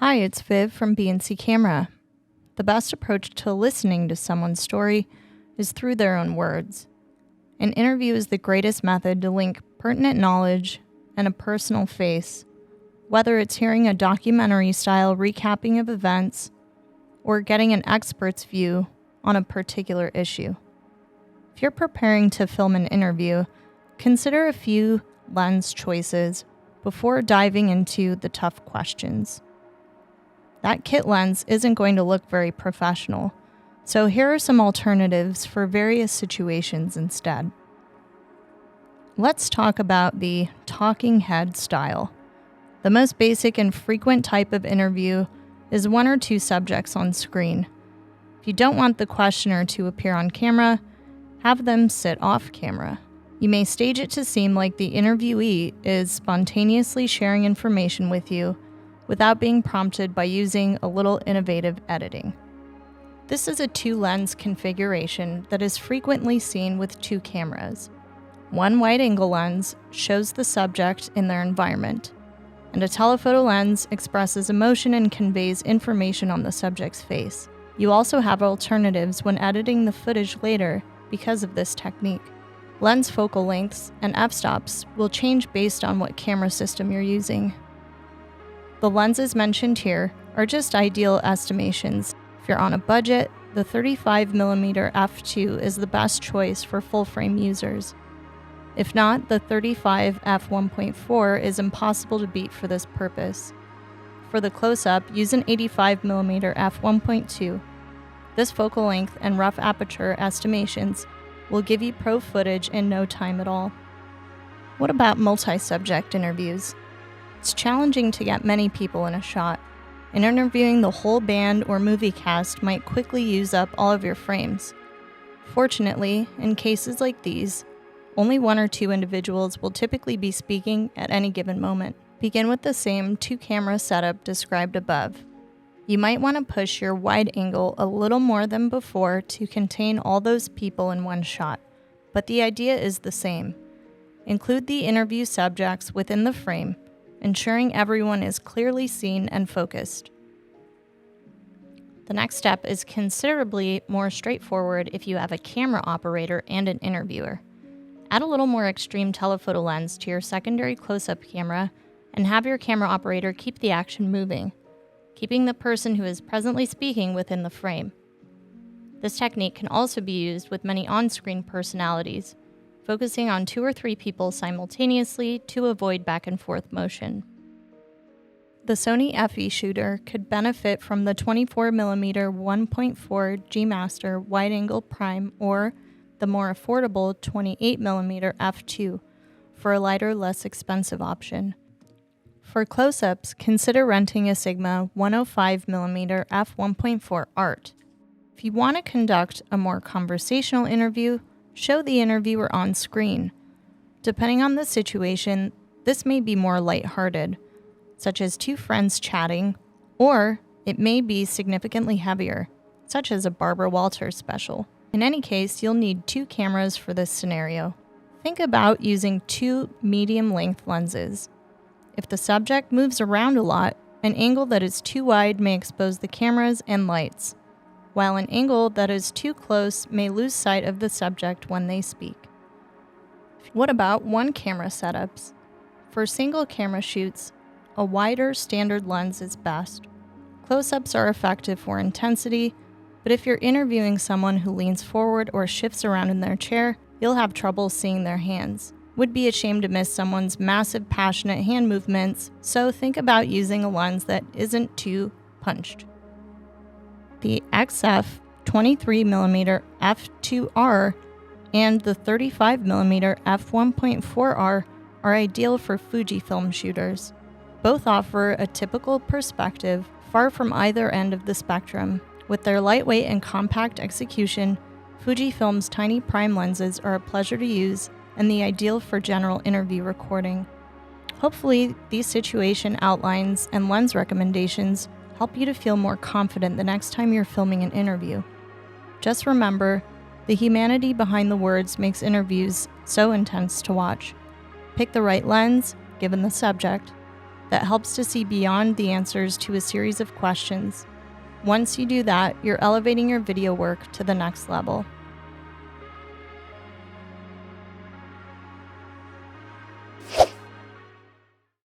Hi, it's Viv from B&C Camera. The best approach to listening to someone's story is through their own words. An interview is the greatest method to link pertinent knowledge and a personal face, whether it's hearing a documentary-style recapping of events or getting an expert's view on a particular issue. If you're preparing to film an interview, consider a few lens choices before diving into the tough questions. That kit lens isn't going to look very professional, so here are some alternatives for various situations instead. Let's talk about the talking head style. The most basic and frequent type of interview is one or two subjects on screen. If you don't want the questioner to appear on camera, have them sit off camera. You may stage it to seem like the interviewee is spontaneously sharing information with you without being prompted by using a little innovative editing. This is a two-lens configuration that is frequently seen with two cameras. One wide-angle lens shows the subject in their environment, and a telephoto lens expresses emotion and conveys information on the subject's face. You also have alternatives when editing the footage later because of this technique. Lens focal lengths and f-stops will change based on what camera system you're using. The lenses mentioned here are just ideal estimations. If you're on a budget, the 35mm f2 is the best choice for full-frame users. If not, the 35 f1.4 is impossible to beat for this purpose. For the close-up, use an 85mm f1.2. This focal length and rough aperture estimations will give you pro footage in no time at all. What about multi-subject interviews? It's challenging to get many people in a shot, and interviewing the whole band or movie cast might quickly use up all of your frames. Fortunately, in cases like these, only one or two individuals will typically be speaking at any given moment. Begin with the same two-camera setup described above. You might want to push your wide angle a little more than before to contain all those people in one shot, but the idea is the same. Include the interview subjects within the frame, ensuring everyone is clearly seen and focused. The next step is considerably more straightforward if you have a camera operator and an interviewer. Add a little more extreme telephoto lens to your secondary close-up camera and have your camera operator keep the action moving, keeping the person who is presently speaking within the frame. This technique can also be used with many on-screen personalities, focusing on 2 or 3 people simultaneously to avoid back and forth motion. The Sony FE shooter could benefit from the 24mm 1.4 G Master wide-angle prime or the more affordable 28mm f2 for a lighter, less expensive option. For close-ups, consider renting a Sigma 105mm f1.4 Art. If you want to conduct a more conversational interview, show the interviewer on screen. Depending on the situation, this may be more lighthearted, such as 2 friends chatting, or it may be significantly heavier, such as a Barbara Walters special. In any case, you'll need 2 cameras for this scenario. Think about using 2 medium-length lenses. If the subject moves around a lot, an angle that is too wide may expose the cameras and lights, while an angle that is too close may lose sight of the subject when they speak. What about one camera setups? For single camera shoots, a wider standard lens is best. Close-ups are effective for intensity, but if you're interviewing someone who leans forward or shifts around in their chair, you'll have trouble seeing their hands. Would be ashamed to miss someone's massive, passionate hand movements, so think about using a lens that isn't too punched. The XF 23mm f2R and the 35mm f1.4R are ideal for Fujifilm shooters. Both offer a typical perspective far from either end of the spectrum. With their lightweight and compact execution, Fujifilm's tiny prime lenses are a pleasure to use and the ideal for general interview recording. Hopefully, these situation outlines and lens recommendations help you to feel more confident the next time you're filming an interview. Just remember, the humanity behind the words makes interviews so intense to watch. Pick the right lens, given the subject, that helps to see beyond the answers to a series of questions. Once you do that, you're elevating your video work to the next level.